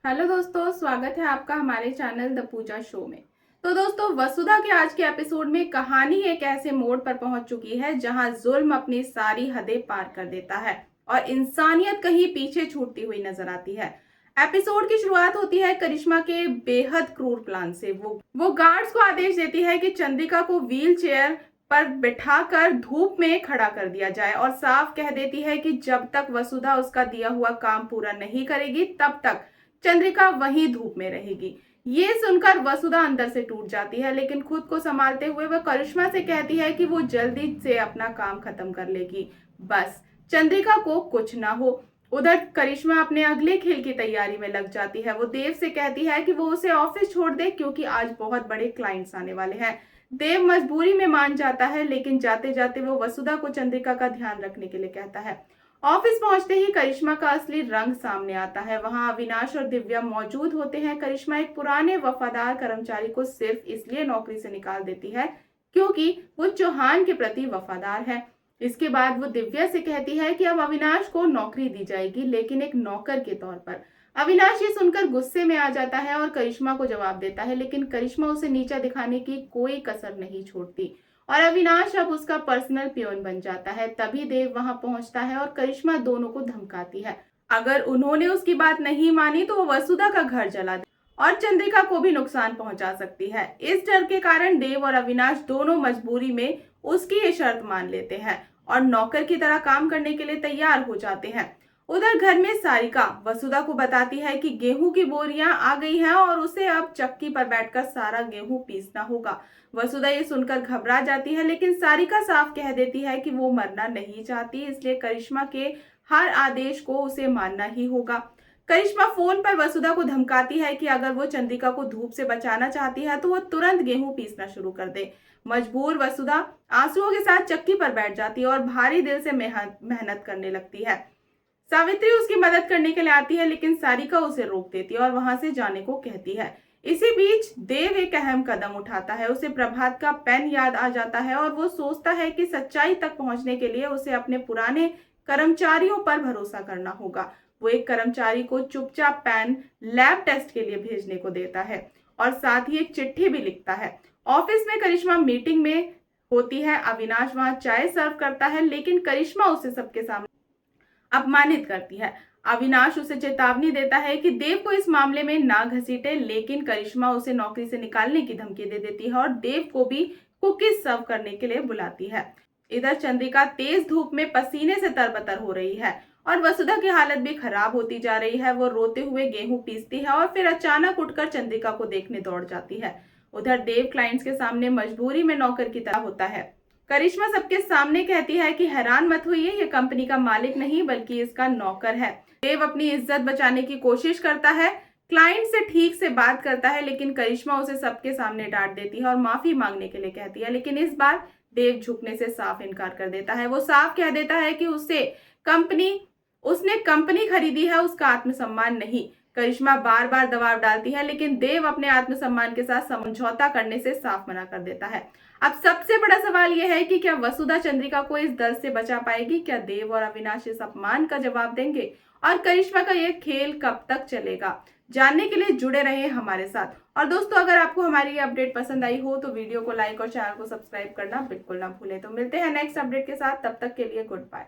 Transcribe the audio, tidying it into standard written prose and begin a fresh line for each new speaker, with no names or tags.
Hello दोस्तों, स्वागत है आपका हमारे चैनल द पूजा शो में। तो दोस्तों, वसुधा के आज के एपिसोड में कहानी एक ऐसे मोड़ पर पहुंच चुकी है जहां जुल्म अपनी सारी हदें पार कर देता है और इंसानियत कहीं पीछे छूटती हुई नजर आती है। एपिसोड की शुरुआत होती है करिश्मा के बेहद क्रूर प्लान से। वो गार्ड्स को आदेश देती है कि चंद्रिका को व्हील चेयर पर बिठाकर धूप में खड़ा कर दिया जाए और साफ कह देती है कि जब तक वसुधा उसका दिया हुआ काम पूरा नहीं करेगी तब तक चंद्रिका वहीं धूप में रहेगी। ये सुनकर वसुधा अंदर से टूट जाती है, लेकिन खुद को संभालते हुए वह करिश्मा से कहती है कि वो जल्दी से अपना काम खत्म कर लेगी, बस चंद्रिका को कुछ ना हो। उधर करिश्मा अपने अगले खेल की तैयारी में लग जाती है। वो देव से कहती है कि वो उसे ऑफिस छोड़ दे क्योंकि आज बहुत बड़े क्लाइंट्स आने वाले हैं। देव मजबूरी में मान जाता है, लेकिन जाते जाते वो वसुधा को चंद्रिका का ध्यान रखने के लिए कहता है। ऑफिस पहुंचते ही करिश्मा का असली रंग सामने आता है। वहां अविनाश और दिव्या मौजूद होते हैं। करिश्मा एक पुराने वफादार कर्मचारी को सिर्फ इसलिए नौकरी से निकाल देती है क्योंकि वो चौहान के प्रति वफादार है। इसके बाद वो दिव्या से कहती है कि अब अविनाश को नौकरी दी जाएगी, लेकिन एक नौकर के तौर पर। अविनाश ये सुनकर गुस्से में आ जाता है और करिश्मा को जवाब देता है, लेकिन करिश्मा उसे नीचा दिखाने की कोई कसर नहीं छोड़ती और अविनाश अब उसका पर्सनल पियोन बन जाता है। तभी देव वहां पहुंचता है और करिश्मा दोनों को धमकाती है। अगर उन्होंने उसकी बात नहीं मानी तो वो वसुधा का घर जला दे और चंद्रिका को भी नुकसान पहुंचा सकती है। इस डर के कारण देव और अविनाश दोनों मजबूरी में उसकी ये शर्त मान लेते हैं और नौकर की तरह काम करने के लिए तैयार हो जाते हैं। उधर घर में सारिका वसुधा को बताती है कि गेहूं की बोरियां आ गई हैं और उसे अब चक्की पर बैठकर सारा गेहूं पीसना होगा। वसुधा ये सुनकर घबरा जाती है, लेकिन सारिका साफ कह देती है कि वो मरना नहीं चाहती, इसलिए करिश्मा के हर आदेश को उसे मानना ही होगा। करिश्मा फोन पर वसुधा को धमकाती है कि अगर वो चंद्रिका को धूप से बचाना चाहती है तो वो तुरंत गेहूं पीसना शुरू कर दे। मजबूर वसुधा आंसुओं के साथ चक्की पर बैठ जाती है और भारी दिल से मेहनत करने लगती है। सावित्री उसकी मदद करने के लिए आती है, लेकिन सारिका उसे रोक देती है और वहां से जाने को कहती है। इसी बीच देव एक अहम कदम उठाता है। उसे प्रभात का पेन याद आ जाता है और वो सोचता है कि सच्चाई तक पहुंचने के लिए उसे अपने पुराने कर्मचारियों पर भरोसा करना होगा। वो एक कर्मचारी को चुपचाप पेन लैब टेस्ट के लिए भेजने को देता है और साथ ही एक चिट्ठी भी लिखता है। ऑफिस में करिश्मा मीटिंग में होती है। अविनाश वहां चाय सर्व करता है, लेकिन करिश्मा उसे सबके सामने अपमानित करती है। अविनाश उसे चेतावनी देता है कि देव को इस मामले में ना घसीटे, लेकिन करिश्मा उसे नौकरी से निकालने की धमकी दे देती है और देव को भी कुकीज सर्व करने के लिए बुलाती है। इधर चंद्रिका तेज धूप में पसीने से तरबतर हो रही है और वसुधा की हालत भी खराब होती जा रही है। वो रोते हुए गेहूं पीसती है और फिर अचानक उठकर चंद्रिका को देखने दौड़ जाती है। उधर देव क्लाइंट्स के सामने मजबूरी में नौकर की तरह होता है। करिश्मा सबके सामने कहती है कि हैरान मत होइए, ये कंपनी का मालिक नहीं बल्कि इसका नौकर है। देव अपनी इज्जत बचाने की कोशिश करता है, क्लाइंट से ठीक से बात करता है, लेकिन करिश्मा उसे सबके सामने डांट देती है और माफी मांगने के लिए कहती है, लेकिन इस बार देव झुकने से साफ इनकार कर देता है। वो साफ कह देता है कि कंपनी उसने कंपनी खरीदी है, उसका आत्मसम्मान नहीं। करिश्मा बार बार दबाव डालती है, लेकिन देव अपने आत्मसम्मान के साथ समझौता करने से साफ मना कर देता है। अब सबसे बड़ा सवाल यह है कि क्या वसुधा चंद्रिका को इस दर्द से बचा पाएगी? क्या देव और अविनाश इस अपमान का जवाब देंगे? और करिश्मा का यह खेल कब तक चलेगा? जानने के लिए जुड़े रहे हमारे साथ। और दोस्तों, अगर आपको हमारी ये अपडेट पसंद आई हो तो वीडियो को लाइक और चैनल को सब्सक्राइब करना बिल्कुल ना भूलें। तो मिलते हैं नेक्स्ट अपडेट के साथ, तब तक के लिए गुड बाय।